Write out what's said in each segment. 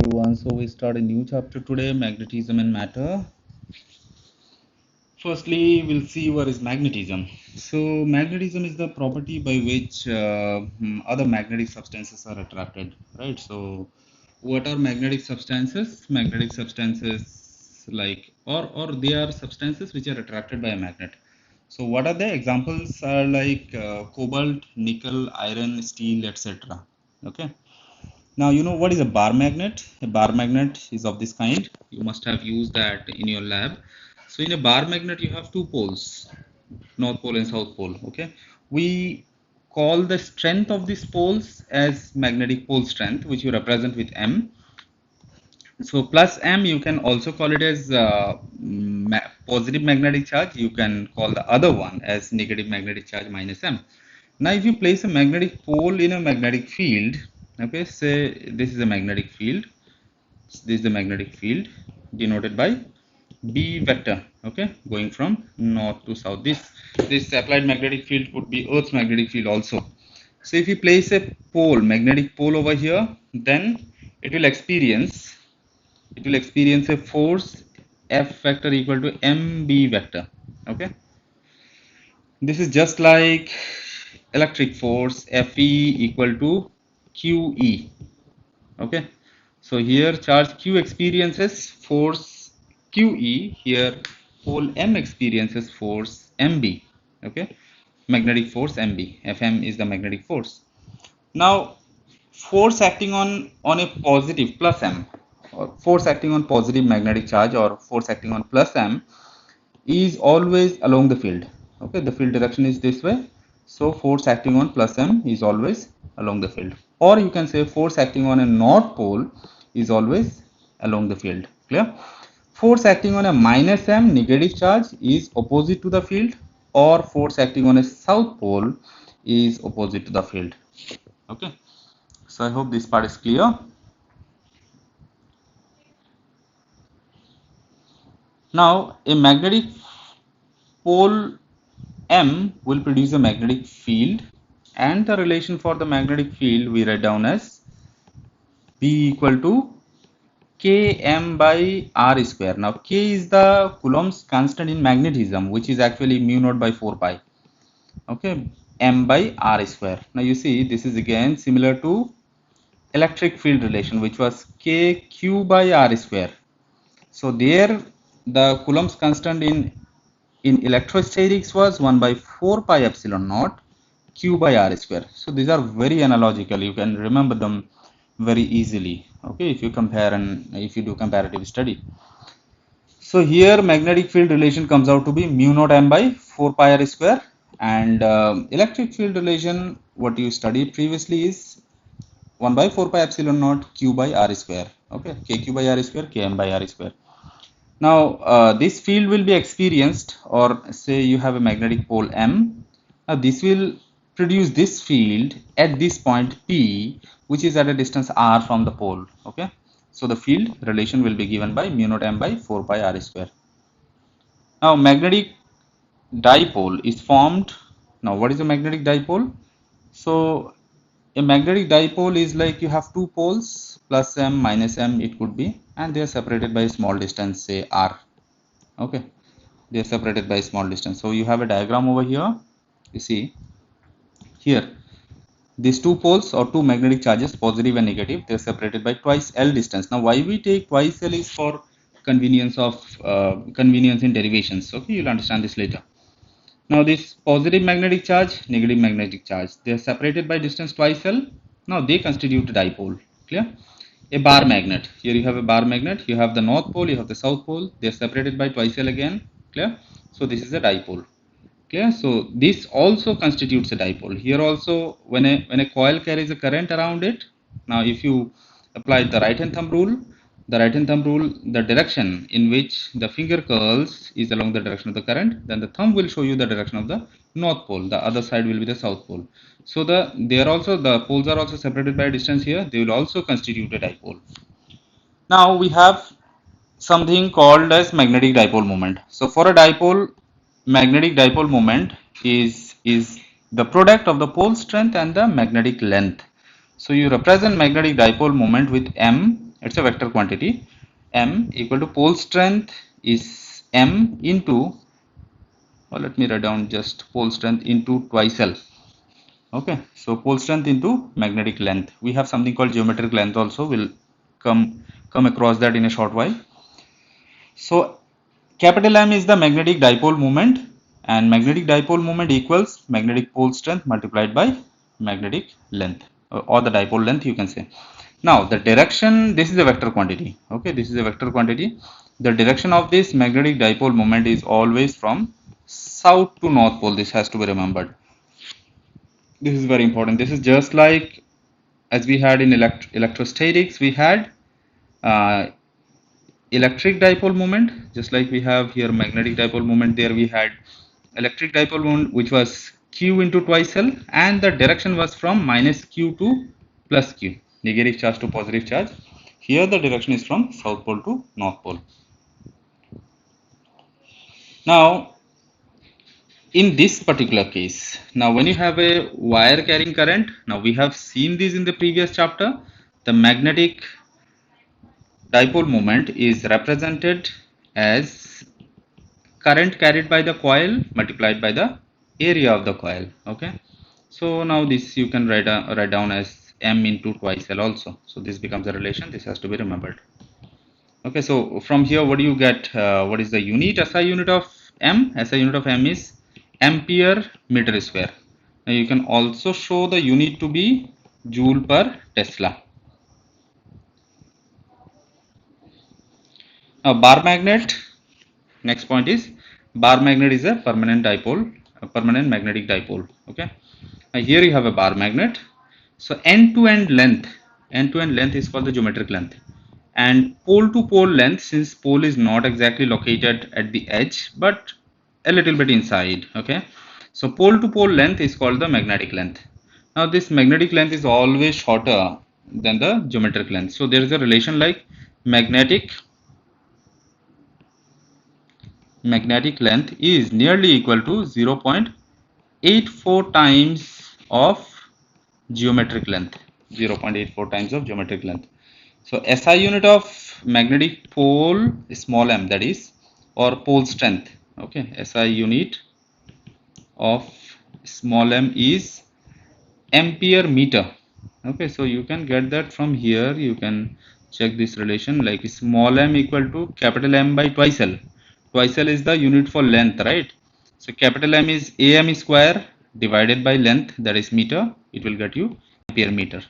Everyone, so we start a new chapter today, magnetism and matter. Firstly, we'll see what is magnetism. So magnetism is the property by which other magnetic substances are attracted, right? So what are magnetic substances? Magnetic substances like or they are substances which are attracted by a magnet. So what are the examples are like cobalt, nickel, iron, steel, etc. Okay. Now, you know what is a bar magnet? A bar magnet is of this kind. You must have used that in your lab. So in a bar magnet, you have two poles, North Pole and South Pole. Okay. We call the strength of these poles as magnetic pole strength, which you represent with M. So plus M, you can also call it as positive magnetic charge. You can call the other one as negative magnetic charge minus M. Now, if you place a magnetic pole in a magnetic field, okay, say this is a magnetic field. This is the magnetic field denoted by B vector, okay, going from north to south. This applied magnetic field would be Earth's magnetic field also. So if you place a pole, magnetic pole over here, then it will experience a force F vector equal to MB vector. Okay, this is just like electric force Fe equal to QE. Okay, so here charge Q experiences force QE, here pole M experiences force MB. Okay, magnetic force MB. Fm is the magnetic force. Now force acting on a positive plus M, or force acting on positive magnetic charge, or force acting on plus M, is always along the field. Okay, the field direction is this way, so force acting on plus M is always along the field. Or you can say force acting on a north pole is always along the field. Clear? Force acting on a minus M, negative charge, is opposite to the field, or force acting on a south pole is opposite to the field. Okay, so I hope this part is clear. Now a magnetic pole M will produce a magnetic field, and the relation for the magnetic field we write down as B equal to Km by R square. Now K is the Coulomb's constant in magnetism, which is actually mu naught by 4 pi. Okay, M by R square. Now you see this is again similar to electric field relation, which was Kq by R square. So there the Coulomb's constant in electrostatics was 1 by 4 pi epsilon naught Q by R square. So these are very analogical. You can remember them very easily. Okay, if you compare and if you do comparative study. So here magnetic field relation comes out to be mu naught M by 4 pi R square, and electric field relation what you studied previously is 1 by 4 pi epsilon naught Q by R square. Okay, KQ by R square, KM by R square. Now this field will be experienced, or say you have a magnetic pole M. Now this will produce this field at this point P, which is at a distance R from the pole. Okay, so the field relation will be given by mu naught M by 4 pi R square. Now magnetic dipole is formed. Now what is a magnetic dipole? So a magnetic dipole is like you have two poles, plus M minus M it could be, and they are separated by a small distance, say R. Okay, they are separated by a small distance. So you have a diagram over here. You see here these two poles or two magnetic charges, positive and negative, they are separated by twice L distance. Now why we take twice L is for convenience in derivations. Okay, you'll understand this later. Now this positive magnetic charge, negative magnetic charge, they are separated by distance twice L. Now they constitute a dipole. Clear? A bar magnet. Here you have a bar magnet. You have the north pole, you have the south pole. They are separated by twice L again. Clear? So this is a dipole. Clear? So this also constitutes a dipole. Here also, when a coil carries a current around it, now if you apply the right hand thumb rule, the direction in which the finger curls is along the direction of the current, then the thumb will show you the direction of the north pole. The other side will be the south pole. So the poles are also separated by a distance here. They will also constitute a dipole. Now we have something called as magnetic dipole moment. So for a dipole, magnetic dipole moment is the product of the pole strength and the magnetic length. So you represent magnetic dipole moment with M, It's a vector quantity. M equal to pole strength is M into, or let me write down just pole strength into twice L. Okay, so pole strength into magnetic length. We have something called geometric length also. We'll come across that in a short while. So capital M is the magnetic dipole moment, and magnetic dipole moment equals magnetic pole strength multiplied by magnetic length, or the dipole length, you can say. Now the direction, this is a vector quantity. Okay, this is a vector quantity. The direction of this magnetic dipole moment is always from south to north pole. This has to be remembered. This is very important. This is just like as we had in electrostatics, we had uh, electric dipole moment, just like we have here magnetic dipole moment. There we had electric dipole moment, which was q into twice L, and the direction was from minus q to plus q, negative charge to positive charge. Here the direction is from south pole to north pole. Now in this particular case, now when you have a wire carrying current, now we have seen this in the previous chapter, the magnetic dipole moment is represented as current carried by the coil multiplied by the area of the coil. Okay, so now this you can write down as M into twice L also. So this becomes a relation. This has to be remembered. Okay, so from here what do you get? What is the unit? SI unit of M? SI unit of M is ampere meter square. Now you can also show the unit to be joule per Tesla. Now bar magnet, next point is bar magnet is a permanent dipole, a permanent magnetic dipole. Okay, now here you have a bar magnet. So end to end length is called the geometric length, and pole to pole length, since pole is not exactly located at the edge but a little bit inside. Okay, so pole to pole length is called the magnetic length. Now this magnetic length is always shorter than the geometric length. So there is a relation like magnetic length is nearly equal to 0.84 times of geometric length. 0.84 times of geometric length. So SI unit of magnetic pole small m, that is, or pole strength. Okay, SI unit of small m is ampere meter. Okay, so you can get that from here. You can check this relation like small m equal to capital M by twice L. Twice L is the unit for length, right? So capital M is AM square divided by length, that is meter. It will get you ampere meter.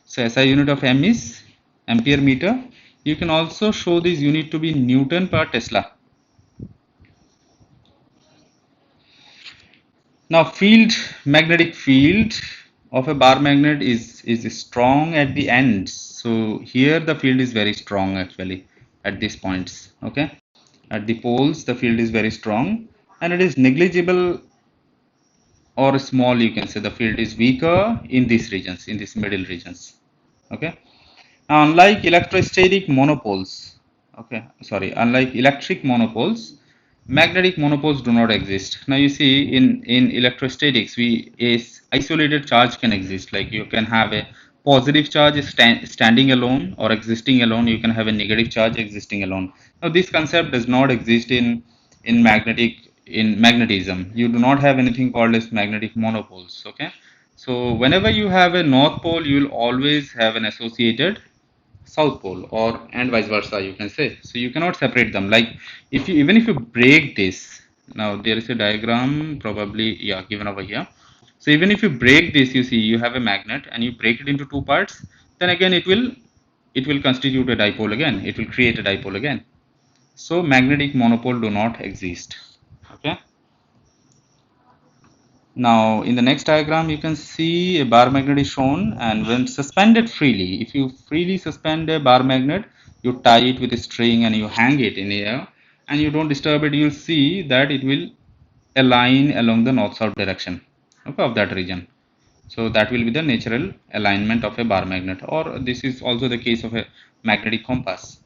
So SI unit of M is ampere meter. You can also show this unit to be Newton per Tesla. Now magnetic field of a bar magnet is strong at the ends. So here the field is very strong actually at these points. Okay, at the poles the field is very strong, and it is negligible or small, you can say. The field is weaker in these regions, in these middle regions. Okay, now unlike electrostatic monopoles, unlike electric monopoles, magnetic monopoles do not exist. Now you see in electrostatics, a isolated charge can exist. Like you can have a positive charge standing alone or existing alone. You can have a negative charge existing alone. Now this concept does not exist in magnetism. You do not have anything called as magnetic monopoles. Okay, so whenever you have a north pole, you will always have an associated south pole, or and vice versa, you can say. So you cannot separate them. Like if you, even if you break this, now there is a diagram probably, yeah, given over here. So even if you break this, you see you have a magnet and you break it into two parts, then again it will constitute a dipole again. It will create a dipole again. So magnetic monopole do not exist. Okay, now in the next diagram you can see a bar magnet is shown, and when suspended freely, if you freely suspend a bar magnet, you tie it with a string and you hang it in air and you don't disturb it, you'll see that it will align along the north-south direction, okay, of that region. So that will be the natural alignment of a bar magnet, or this is also the case of a magnetic compass.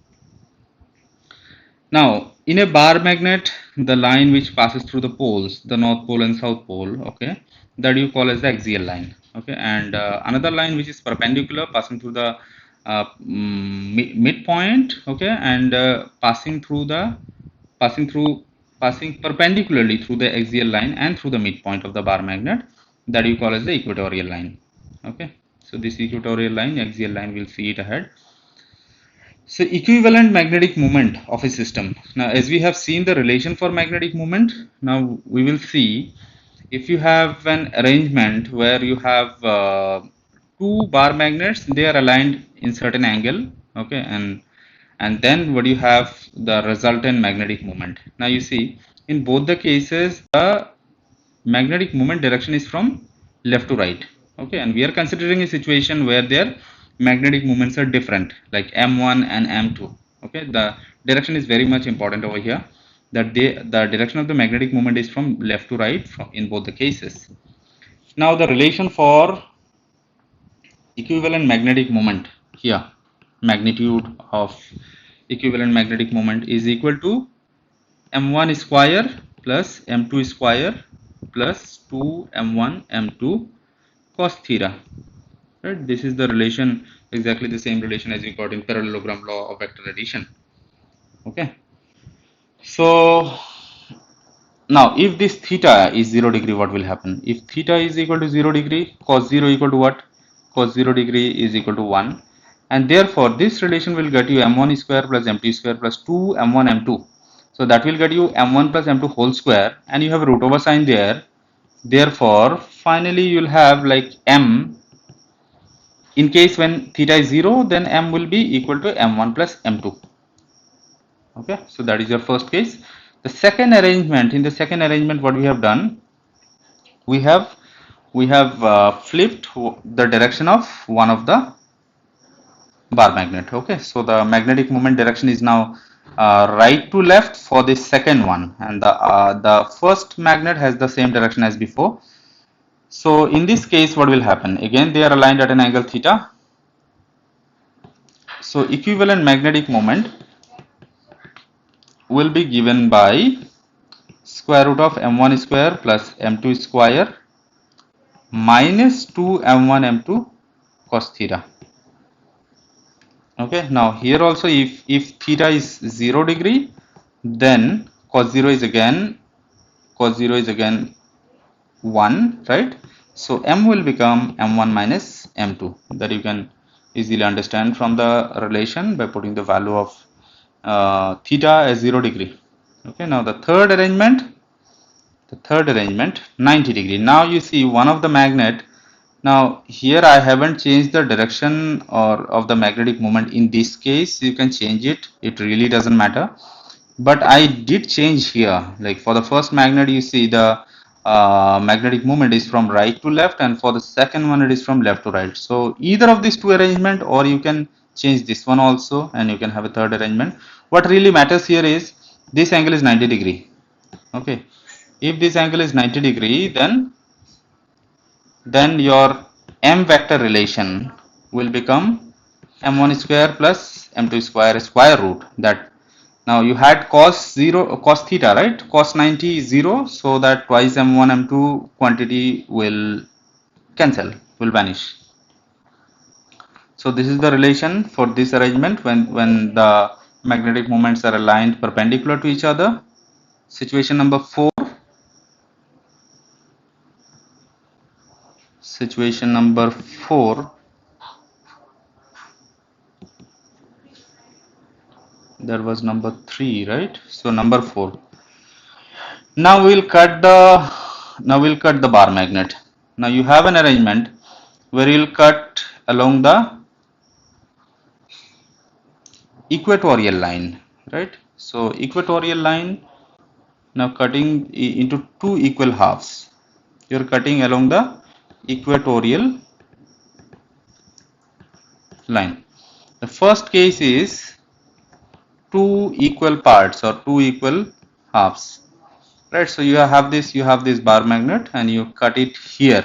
Now in a bar magnet, the line which passes through the poles, the north pole and south pole, okay, that you call as the axial line. Okay, and another line which is perpendicular passing through the midpoint, okay, and passing perpendicularly through the axial line and through the midpoint of the bar magnet, that you call as the equatorial line. Okay, so this equatorial line, axial line, we'll see it ahead. So equivalent magnetic moment of a system. Now, as we have seen the relation for magnetic moment, now we will see if you have an arrangement where you have two bar magnets, they are aligned in certain angle, okay, and then what you have, the resultant magnetic moment. Now you see, in both the cases, the magnetic moment direction is from left to right, okay, and we are considering a situation where their magnetic moments are different, like m1 and m2. Okay, the direction is very much important over here, that the direction of the magnetic moment is from left to right in both the cases. Now the relation for equivalent magnetic moment here, magnitude of equivalent magnetic moment is equal to m1 square plus m2 square plus 2 m1 m2 cos theta. Right? This is the relation, exactly the same relation as we got in parallelogram law of vector addition. Okay. So now if this theta is 0 degree, what will happen? If theta is equal to 0 degree, cos 0 equal to what? Cos 0 degree is equal to 1. And therefore this relation will get you m1 square plus m2 square plus 2 m1 m2. So that will get you m1 plus m2 whole square, and you have a root over sign there. Therefore finally you will have like m, in case when theta is 0, then m will be equal to m1 plus m2. Okay, so that is your first case. The second arrangement, in the second arrangement, what we have done, we have flipped the direction of one of the bar magnet. Okay, so the magnetic moment direction is now right to left for the second one, and the first magnet has the same direction as before. So in this case, what will happen? Again, they are aligned at an angle theta. So equivalent magnetic moment will be given by square root of m1 square plus m2 square minus 2 m1 m2 cos theta. Okay, now here also if theta is 0 degree, then cos 0 is again 1, right? So m will become m1 minus m2, that you can easily understand from the relation by putting the value of theta as 0 degree. Okay, now the third arrangement 90 degree. Now you see one of the magnet. Now here I haven't changed the direction or of the magnetic moment. In this case you can change it, it really doesn't matter, but I did change here. Like for the first magnet, you see the magnetic moment is from right to left, and for the second one it is from left to right. So either of these two arrangement, or you can change this one also and you can have a third arrangement. What really matters here is this angle is 90 degree. Okay, if this angle is 90 degree, then your m vector relation will become m1 square plus m2 square square root. That now you had cos theta, right? Cos 90 is 0, so that twice m1 m2 quantity will cancel, will vanish. So this is the relation for this arrangement when the magnetic moments are aligned perpendicular to each other. Situation number 4. Situation number 4. There was number 3, right? So number 4. Now we'll cut the bar magnet. Now you have an arrangement where you'll cut along the equatorial line, right? So equatorial line, now cutting into two equal halves. You're cutting along the equatorial line. The first case is two equal parts or two equal halves, right? So you have this bar magnet and you cut it here.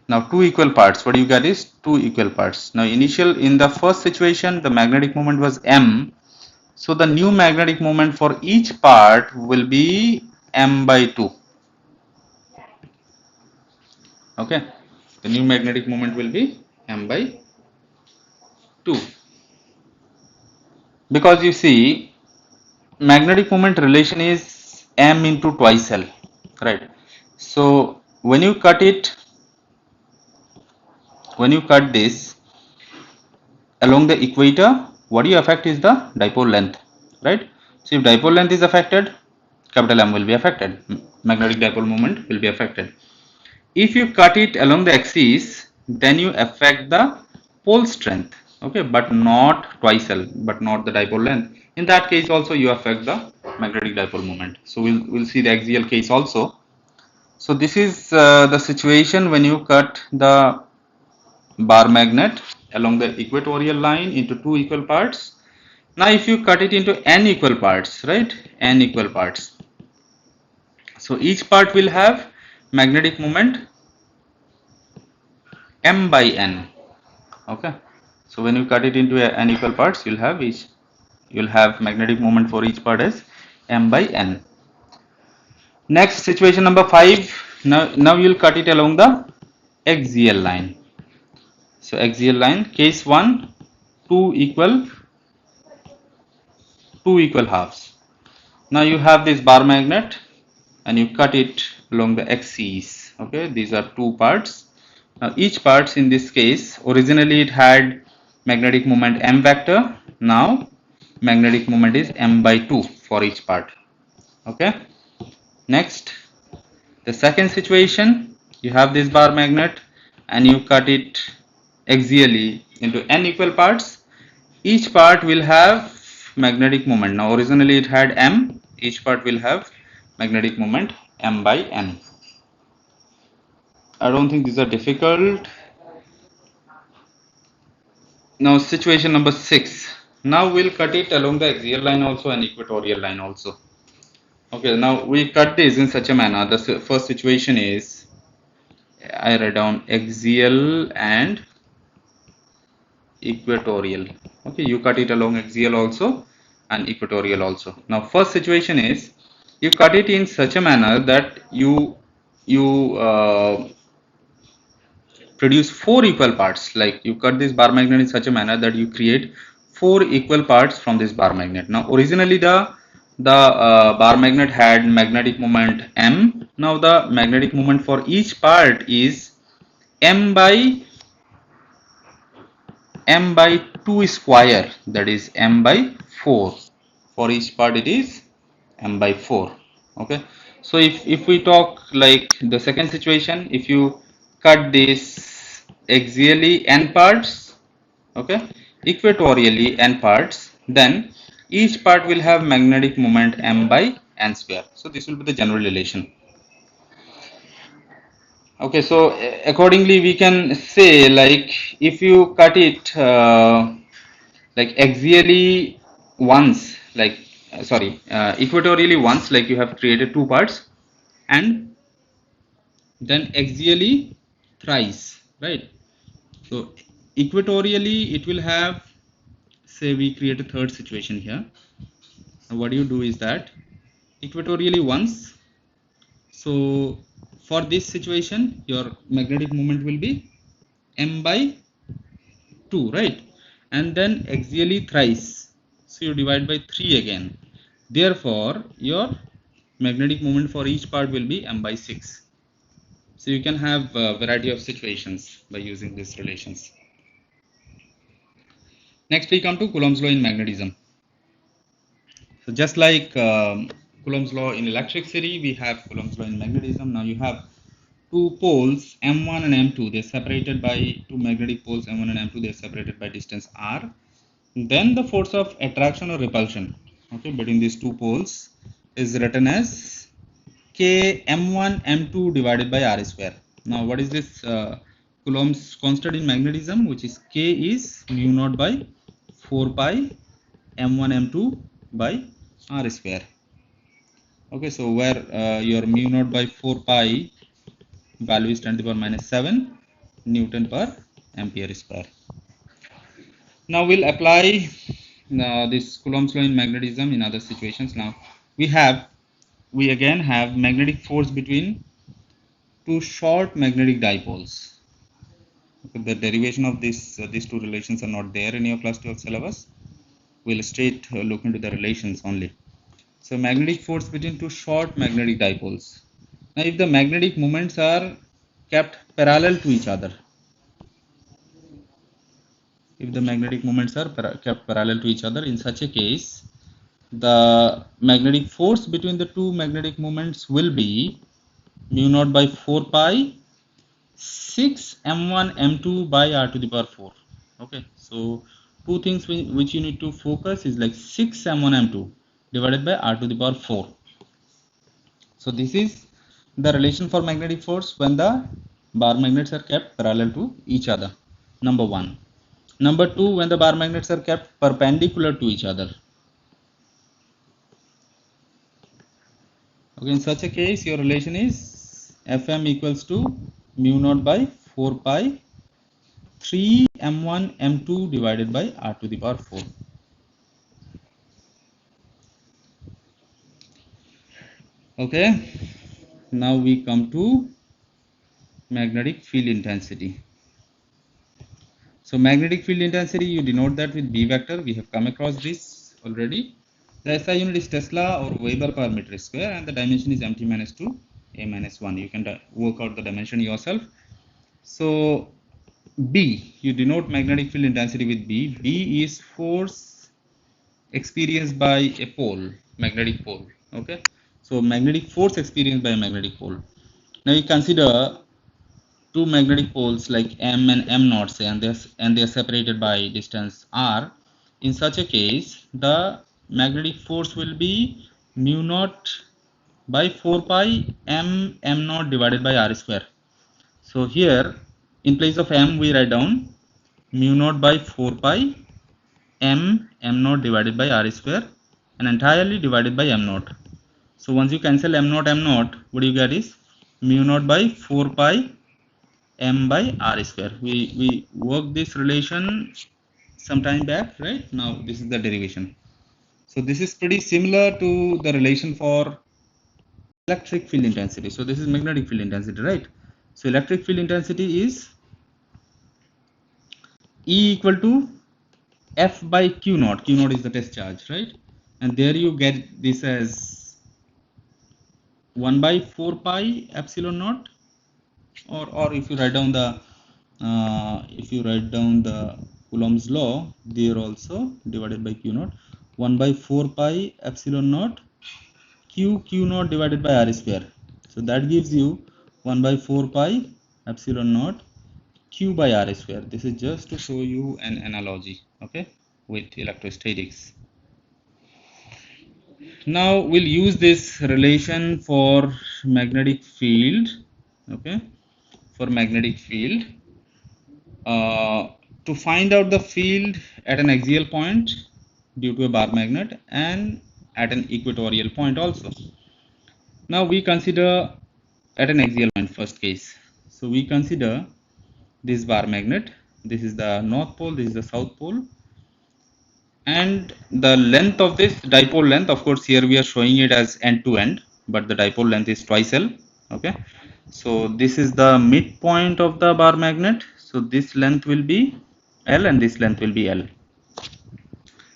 Now two equal parts, what you get is two equal parts. Now in the first situation, the magnetic moment was m. So the new magnetic moment for each part will be m by 2. Okay, the new magnetic moment will be m by 2, because you see magnetic moment relation is m into twice L, right? So when you cut this along the equator, what you affect is the dipole length, right? So if dipole length is affected, capital M will be affected, magnetic dipole moment will be affected. If you cut it along the axis, then you affect the pole strength, okay, but not twice L, but not the dipole length. In that case also you affect the magnetic dipole moment. So we'll see the axial case also. So this is the situation when you cut the bar magnet along the equatorial line into two equal parts. Now if you cut it into n equal parts, right, n equal parts, so each part will have magnetic moment m by n, okay. So when you cut it into n equal parts, you'll have magnetic moment for each part as m by n. Next, situation number 5. Now you'll cut it along the axial line. So axial line, case 1, two equal halves. Now you have this bar magnet and you cut it along the axis, okay. These are two parts. Now each parts in this case, originally it had magnetic moment m vector. Now magnetic moment is m by 2 for each part, okay. Next, the second situation, you have this bar magnet and you cut it axially into n equal parts. Each part will have magnetic moment. Now originally it had m, each part will have magnetic moment m by n. I don't think these are difficult. Now situation number 6. Now we'll cut it along the axial line also and equatorial line also. Okay, now we cut this in such a manner. The first situation is, I write down axial and equatorial. Okay, you cut it along axial also and equatorial also. Now first situation is, you cut it in such a manner that you produce four equal parts. Like you cut this bar magnet in such a manner that you create four equal parts from this bar magnet. Now originally the bar magnet had magnetic moment m. Now the magnetic moment for each part is m by 2 square, that is m by 4. For each part it is m by 4, okay. So if we talk like the second situation, if you cut this axially n parts, okay, equatorially n parts, then each part will have magnetic moment m by n square. So this will be the general relation. Okay, so accordingly we can say, like if you cut it like axially once, like equatorially once, like you have created two parts, and then axially thrice, right? So equatorially it will have, say we create a third situation here. Now what you do is that equatorially once, so for this situation your magnetic moment will be m by 2, right? And then axially thrice, so you divide by 3 again. Therefore your magnetic moment for each part will be m by 6. So you can have a variety of situations by using these relations. Next we come to Coulomb's law in magnetism. So just like Coulomb's law in electricity, we have Coulomb's law in magnetism. Now you have two poles m1 and m2. They're separated by two magnetic poles m1 and m2. They're separated by distance r. Then the force of attraction or repulsion, okay, between these two poles is written as k m1 m2 divided by r square. Now what is this Coulomb's constant in magnetism, which is k is mu naught by 4 pi m1 m2 by r square. Okay, so where your mu naught by 4 pi value is 10 to the power minus 7 Newton per ampere square. Now we'll apply this Coulomb's law in magnetism in other situations. Now we again have magnetic force between two short magnetic dipoles. The derivation of these two relations are not there in your class 12 syllabus. We'll straight look into the relations only. So magnetic force between two short magnetic dipoles. Now if the magnetic moments are kept parallel to each other, if the magnetic moments are kept parallel to each other, in such a case the magnetic force between the two magnetic moments will be mu naught by 4 pi 6 m1 m2 by r to the power 4. Okay, so two things which you need to focus is like 6 m1 m2 divided by r to the power 4. So this is the relation for magnetic force when the bar magnets are kept parallel to each other, number one. Number two, when the bar magnets are kept perpendicular to each other. Okay, in such a case your relation is Fm equals to mu naught by 4 pi 3 m1 m2 divided by r to the power 4. Okay, now we come to magnetic field intensity. So magnetic field intensity, you denote that with B vector. We have come across this already. The SI unit is Tesla or Weber per meter square, and the dimension is mt minus 2 a minus 1. You can work out the dimension yourself. So B, you denote magnetic field intensity with B. B is force experienced by a pole, magnetic pole. Okay, so magnetic force experienced by a magnetic pole. Now you consider two magnetic poles like M and M naught, say, and they're separated by distance r. In such a case, the magnetic force will be mu naught by 4 pi m naught divided by r square. So here, in place of m, we write down mu naught by 4 pi m naught divided by r square, and entirely divided by m naught. So once you cancel m naught, what you get is mu naught by 4 pi m by r square. We worked this relation some time back, right? Now this is the derivation. So this is pretty similar to the relation for electric field intensity. So this is magnetic field intensity, right? So electric field intensity is E equal to F by Q naught. Q naught is the test charge, right? And there you get this as 1 by 4 pi epsilon naught, or if you write down the Coulomb's law, there also divided by Q naught, 1 by 4 pi epsilon naught Q naught divided by r square. So that gives you 1 by 4 pi epsilon naught Q by r square. This is just to show you an analogy, okay, with electrostatics. Now we'll use this relation for magnetic field, okay, for magnetic field to find out the field at an axial point due to a bar magnet and at an equatorial point also. Now we consider at an axial point, first case. So we consider this bar magnet. This is the north pole, this is the south pole, and the length of this dipole length, of course here we are showing it as end to end, but the dipole length is twice L. Okay, so this is the midpoint of the bar magnet. So this length will be L and this length will be L.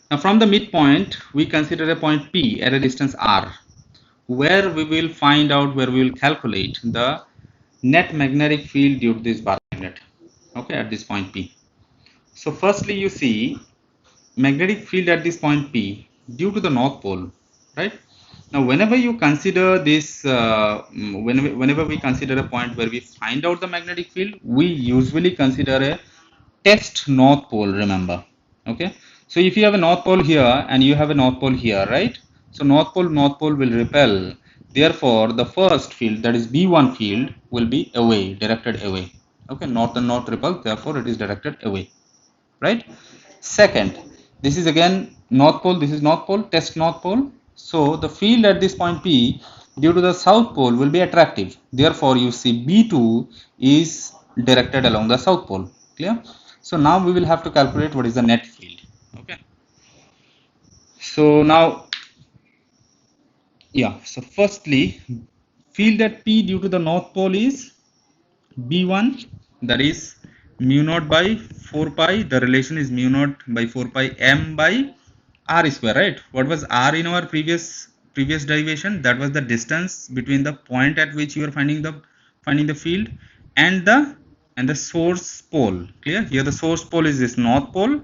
Now from the midpoint we consider a point P at a distance R, where we will find out, where we will calculate the net magnetic field due to this bar magnet, okay, at this point P. So firstly you see magnetic field at this point P due to the north pole, right? Now whenever you consider this, whenever we consider a point where we find out the magnetic field, we usually consider a test north pole, remember, okay? So if you have a north pole here and you have a north pole here, right? So north pole will repel. Therefore, the first field, that is B1 field, will be away, directed away. Okay, north and north repel, therefore it is directed away, right? Second, this is again north pole, this is north pole, test north pole. So the field at this point P due to the south pole will be attractive. Therefore, you see B2 is directed along the south pole. Clear? So now we will have to calculate what is the net field. Okay. So now, yeah, so firstly, field at P due to the north pole is B1, that is mu naught by 4 pi, the relation is mu naught by 4 pi m by r square, right? What was r in our previous derivation? That was the distance between the point at which you are finding the field and the source pole. Clear? Here the source pole is this north pole,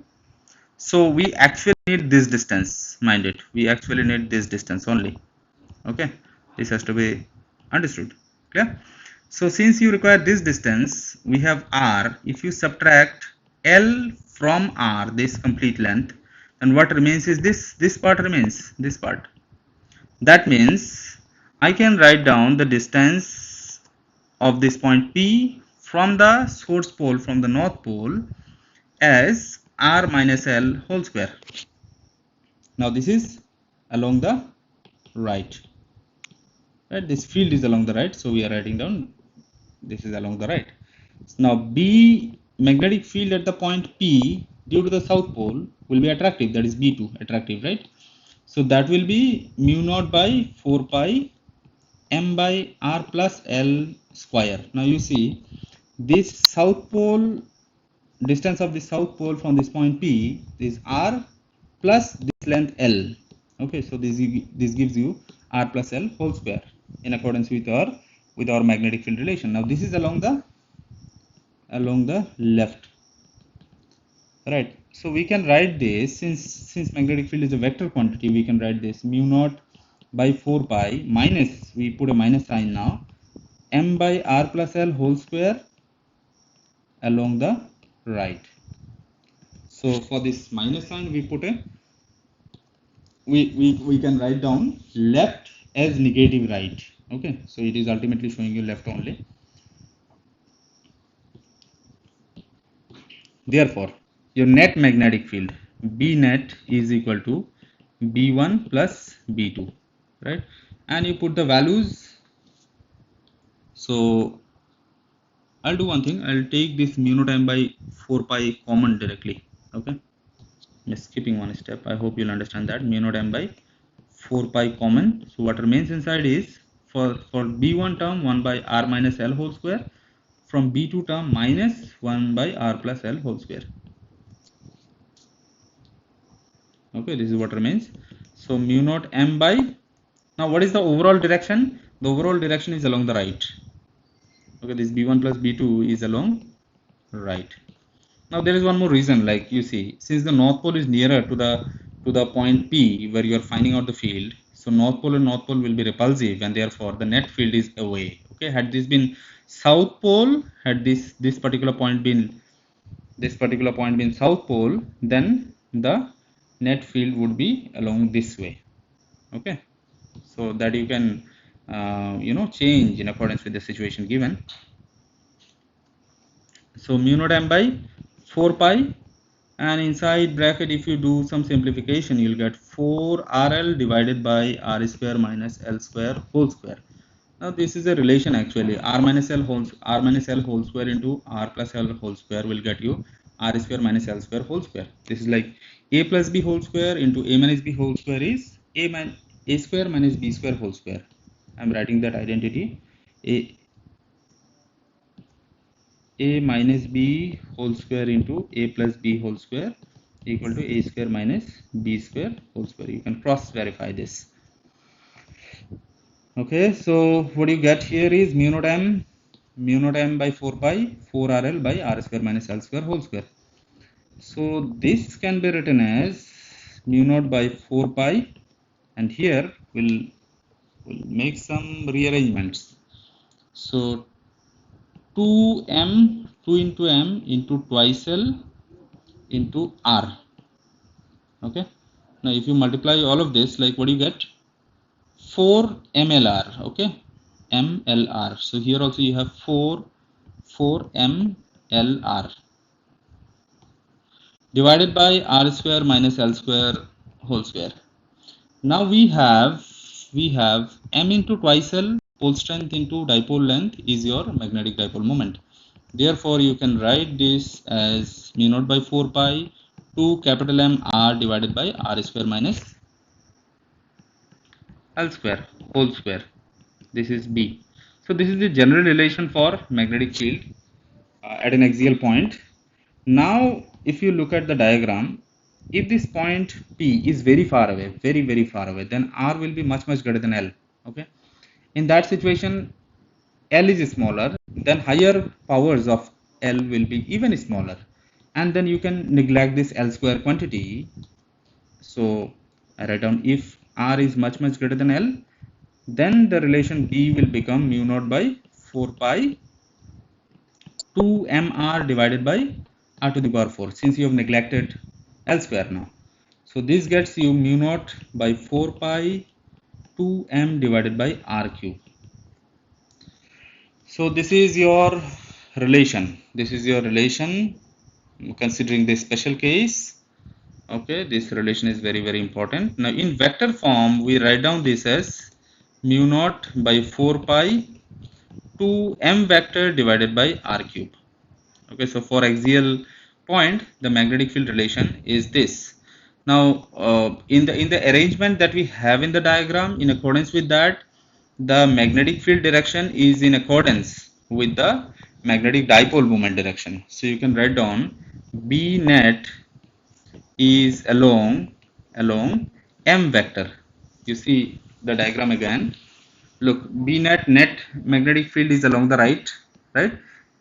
so we actually need this distance, mind it, we actually need this distance only. Okay, this has to be understood. Clear? So since you require this distance, we have r. If you subtract l from r, this complete length, then what remains is this part remains, this part. That means I can write down the distance of this point P from the source pole, from the north pole, as r minus l whole square. Now this is along the right. Right, this field is along the right, so we are writing down this is along the right. Now B magnetic field at the point P due to the south pole will be attractive, that is B2 attractive, right? So that will be mu naught by 4 pi m by r plus l square. Now you see this south pole, distance of the south pole from this point P is r plus this length L. Okay, so this gives you r plus L whole square in accordance with our magnetic field relation. Now this is along the left, right? So we can write this, since magnetic field is a vector quantity, we can write this mu naught by 4 pi minus, we put a minus sign now, m by r plus L whole square along the right. So for this minus sign we put a, we can write down left as negative right. Okay, so it is ultimately showing you left only. Therefore your net magnetic field B net is equal to B1 plus B2, right? And you put the values. So I'll do one thing, I'll take this mu naught m by 4 pi common directly. Okay, just skipping one step. I hope you'll understand that mu naught m by 4 pi common. So what remains inside is, for B1 term 1 by r minus L whole square, from B2 term minus 1 by r plus L whole square. Okay, this is what remains. So mu naught m by, now what is the overall direction? The overall direction is along the right. Okay, this B1 plus B2 is along right. Now there is one more reason, like you see, since the north pole is nearer to the point P where you are finding out the field, so north pole and north pole will be repulsive, and therefore the net field is away. Okay, had this been south pole, had this particular point been south pole, then the net field would be along this way. Okay, so that you can change in accordance with the situation given. So mu naught m by 4 pi, and inside bracket if you do some simplification you'll get 4 RL divided by r square minus L square whole square. Now this is a relation actually, r minus L whole square into r plus L whole square will get you r square minus L square whole square. This is like a plus b whole square into a minus b whole square is a square minus b square whole square. I'm writing that identity, a minus b whole square into a plus b whole square equal to a square minus b square whole square. You can cross verify this. Okay, so what you get here is mu naught m by 4 pi 4 RL by r square minus L square whole square. So this can be written as mu naught by 4 pi, and here we'll make some rearrangements. So 2 into m into twice L into r. Okay, now if you multiply all of this, like what do you get? 4 mlr. Okay, mlr. So here also you have 4 mlr divided by r square minus L square whole square. Now we have m into twice L, pole strength into dipole length is your magnetic dipole moment. Therefore you can write this as mu naught by 4 pi 2 capital M r divided by r square minus L square whole square. This is B. So this is the general relation for magnetic field. at an axial point. Now, if you look at the diagram, if this point P is very far away, very far away, then R will be much greater than L. Okay. In that situation, L is smaller, then higher powers of L will be even smaller, and then you can neglect this L square quantity. So I write down if R is much greater than L, then the relation B will become mu naught by 4 pi 2 mr divided by r to the power 4, since you have neglected L square now. So this gets you mu naught by 4 pi 2m divided by r cube. So this is your relation. This is your relation considering this special case. Okay, this relation is very important. Now in vector form, we write down this as mu naught by 4 pi 2 m vector divided by r cube. Okay, so for axial point, the magnetic field relation is this. Now in the arrangement that we have in the diagram, in accordance with that, the magnetic field direction is in accordance with the magnetic dipole moment direction. So you can write down B net is along m vector. You see the diagram again. Look, B net magnetic field is along the right,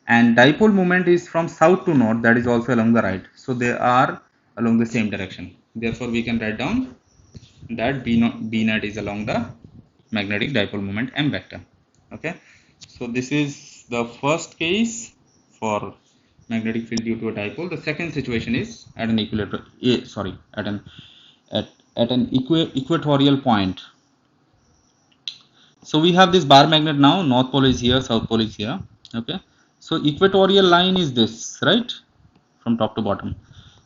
and dipole moment is from south to north, that is also along the right. So they are along the same direction. Therefore, we can write down that B net is along the magnetic dipole moment m vector. Okay, so this is the first case for magnetic field due to a dipole. The second situation is at an equatorial point. So we have this bar magnet now. North pole is here, south pole is here. Okay, so equatorial line is this, right, from top to bottom.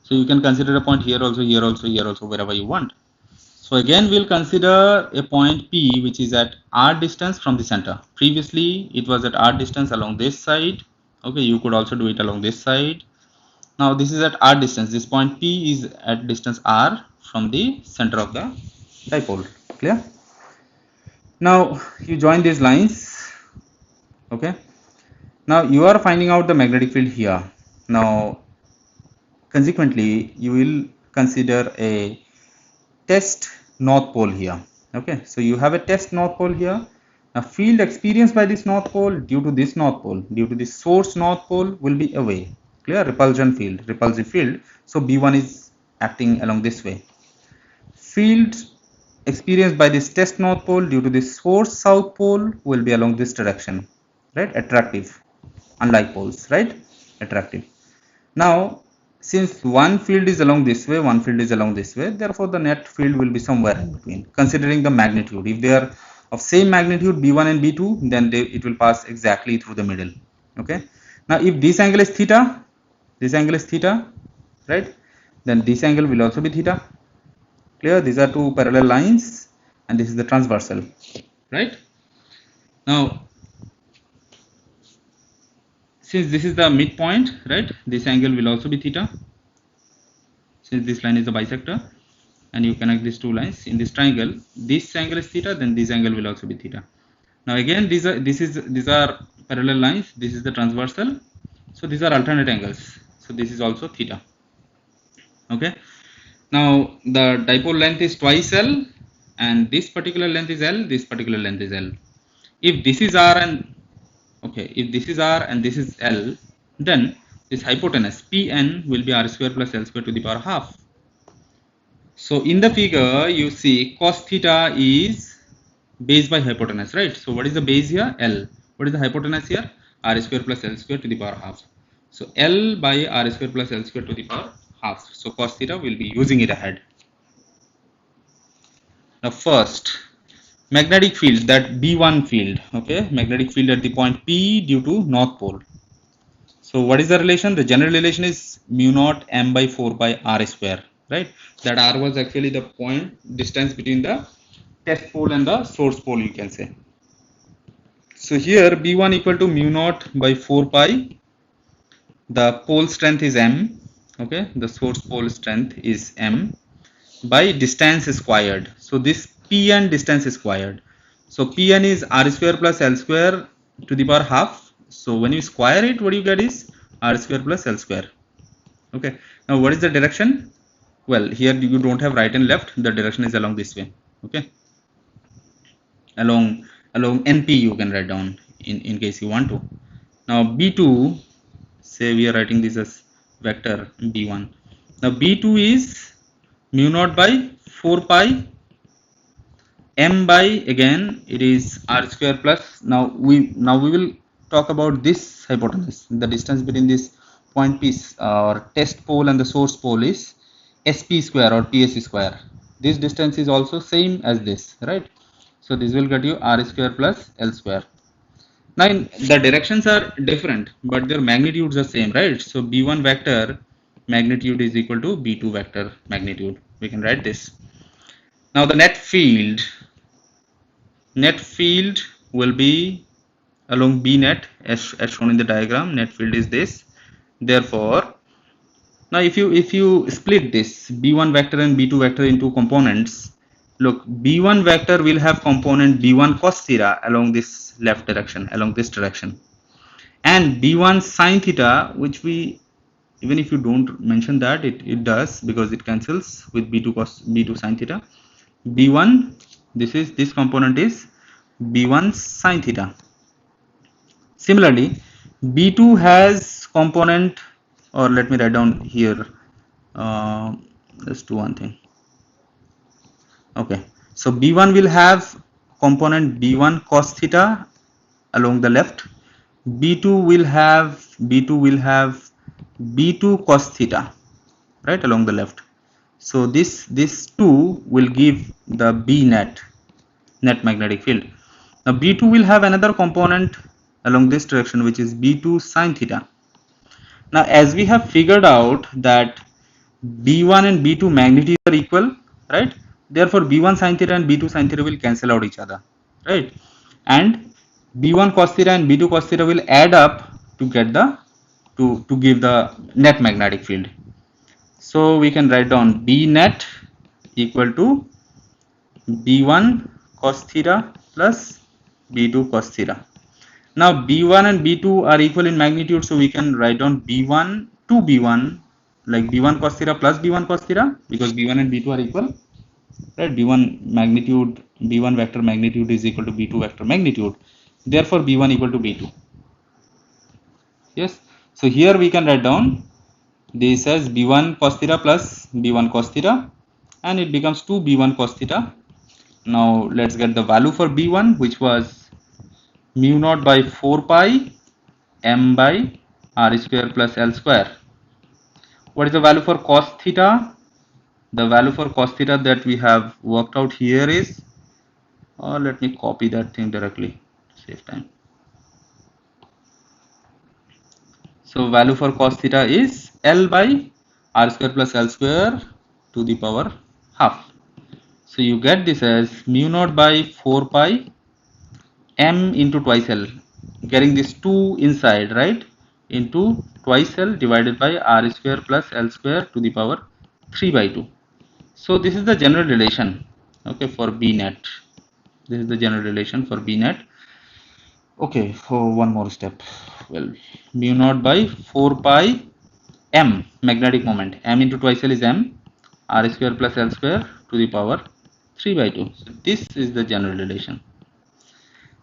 So you can consider a point here also, here also, here also, wherever you want. So again, we'll consider a point P which is at r distance from the center. Previously, it was at r distance along this side. Okay, you could also do it along this side. Now this is at r distance. This point P is at distance r from the center of the dipole. Clear? Now you join these lines. Okay. Now you are finding out the magnetic field here. Now consequently, you will consider a test north pole here. Okay, so you have a test north pole here. Now field experienced by this north pole due to this north pole, due to this source north pole, will be away. Clear? Repulsive field. So B1 is acting along this way. Field experienced by this test north pole due to this source south pole will be along this direction, right? Attractive, unlike poles, right? Attractive. Now since one field is along this way, one field is along this way, therefore the net field will be somewhere in between, considering the magnitude. If they are of same magnitude, B1 and B2, then it will pass exactly through the middle. Okay. Now if this angle is theta, right, then this angle will also be theta. Clear? These are two parallel lines and this is the transversal, right? Now since this is the midpoint, right, this angle will also be theta, since this line is the bisector, and you connect these two lines in this triangle. This angle is theta, then this angle will also be theta. Now again, these are parallel lines. This is the transversal, so these are alternate angles. So this is also theta. Okay. Now the dipole length is twice L, and this particular length is L. This particular length is L. If this is R and if this is R and this is L, then this hypotenuse Pn will be R square plus L square to the power half. So in the figure, you see cos theta is base by hypotenuse, right? So what is the base here? L. What is the hypotenuse here? R square plus L square to the power half. So L by R square plus L square to the power half. So cos theta will be using it ahead. Now first, magnetic field, that B1 field, okay, magnetic field at the point P due to north pole. So what is the relation? The general relation is mu naught m by 4 by r square, right? That r was actually the point distance between the test pole and the source pole, you can say. So here B1 equal to mu naught by 4 pi. The pole strength is m, okay, the source pole strength is m by distance squared. So this Pn distance is squared. So Pn is r square plus L square to the power half. So when you square it, what you get is r square plus L square. Okay, now what is the direction? Well, here you don't have right and left, the direction is along this way. Okay, along NP you can write down in case you want to. Now B2, say we are writing this as vector B1. Now B2 is mu naught by 4 pi m by, again it is r square plus, now we will talk about this hypotenuse. The distance between this point P or test pole and the source pole is SP square or PS square. This distance is also same as this, right? So this will get you r square plus L square. Now the directions are different, but their magnitudes are same, right? So B1 vector magnitude is equal to B2 vector magnitude. We can write this. Now the net field will be along B net as shown in the diagram. Net field is this. Therefore, now if you split this B1 vector and B2 vector into components, look, B1 vector will have component B1 cos theta along this left direction, along this direction, and B1 sin theta, which we, even if you don't mention that, it does, because it cancels with B2 sin theta. B1, this component is B1 sin theta. Similarly, B2 has component, or let me write down here, let's do one thing. Okay, so B1 will have component B1 cos theta along the left. B2 will have B2 cos theta, right, along the left. So this 2 will give the B net magnetic field. Now B2 will have another component along this direction, which is B2 sin theta. Now as we have figured out that B1 and B2 magnitude are equal, right? Therefore B1 sin theta and B2 sin theta will cancel out each other, right? And B1 cos theta and B2 cos theta will add up to get the to give the net magnetic field. So we can write down B net equal to B1 cos theta plus B2 cos theta. Now B1 and B2 are equal in magnitude, so we can write down B1 to B1, like B1 cos theta plus B1 cos theta, because B1 and B2 are equal, right? B1 vector magnitude is equal to B2 vector magnitude. Therefore B1 equal to B2. Yes. So here we can write down this as B1 cos theta plus B1 cos theta, and it becomes 2 B1 cos theta. Now let's get the value for B1, which was mu naught by 4 pi m by r square plus L square. What is the value for cos theta? The value for cos theta that we have worked out here is, or let me copy that thing directly, save time. So value for cos theta is L by r square plus L square to the power half. So you get this as mu naught by 4 pi m into twice L, getting this 2 inside, right, into twice L divided by r square plus L square to the power 3 by 2. So this is the general relation, okay, for B net. This is the general relation for B net. Okay, so one more step. Well, mu naught by 4 pi m, magnetic moment, m into twice L is m, r square plus L square to the power 3 by 2. So this is the general relation.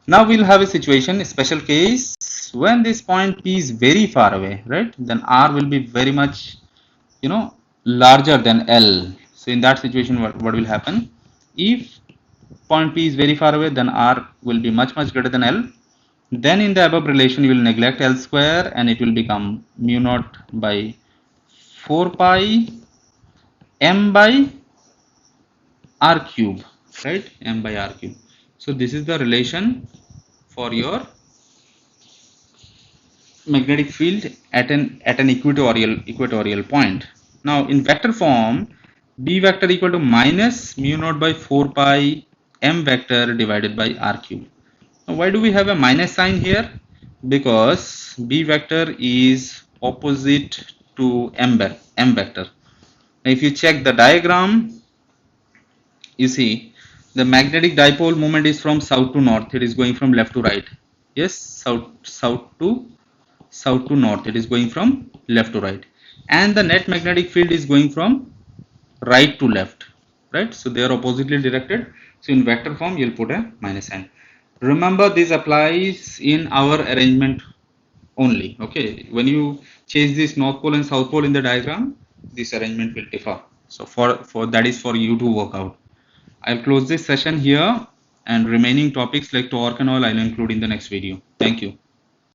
Now we'll have a situation, a special case, when this point P is very far away, right? Then R will be very much, larger than L. So in that situation, what will happen? If point P is very far away, then R will be much greater than L. Then in the above relation, you will neglect L square, and it will become mu naught by 4 pi m by r cube, right? M by r cube. So this is the relation for your magnetic field at an equatorial point. Now in vector form, B vector equal to minus mu naught by 4 pi m vector divided by r cube. Now why do we have a minus sign here? Because B vector is opposite to m vector. Now if you check the diagram, you see the magnetic dipole moment is from south to north. It is going from left to right. Yes, south to south to north, it is going from left to right, and the net magnetic field is going from right to left, right? So they are oppositely directed. So in vector form you'll put a minus sign. Remember, this applies in our arrangement only. Okay, when you change this north pole and south pole in the diagram, this arrangement will differ. So for that is for you to work out. I'll close this session here, and remaining topics like torque and all I'll include in the next video. Thank you.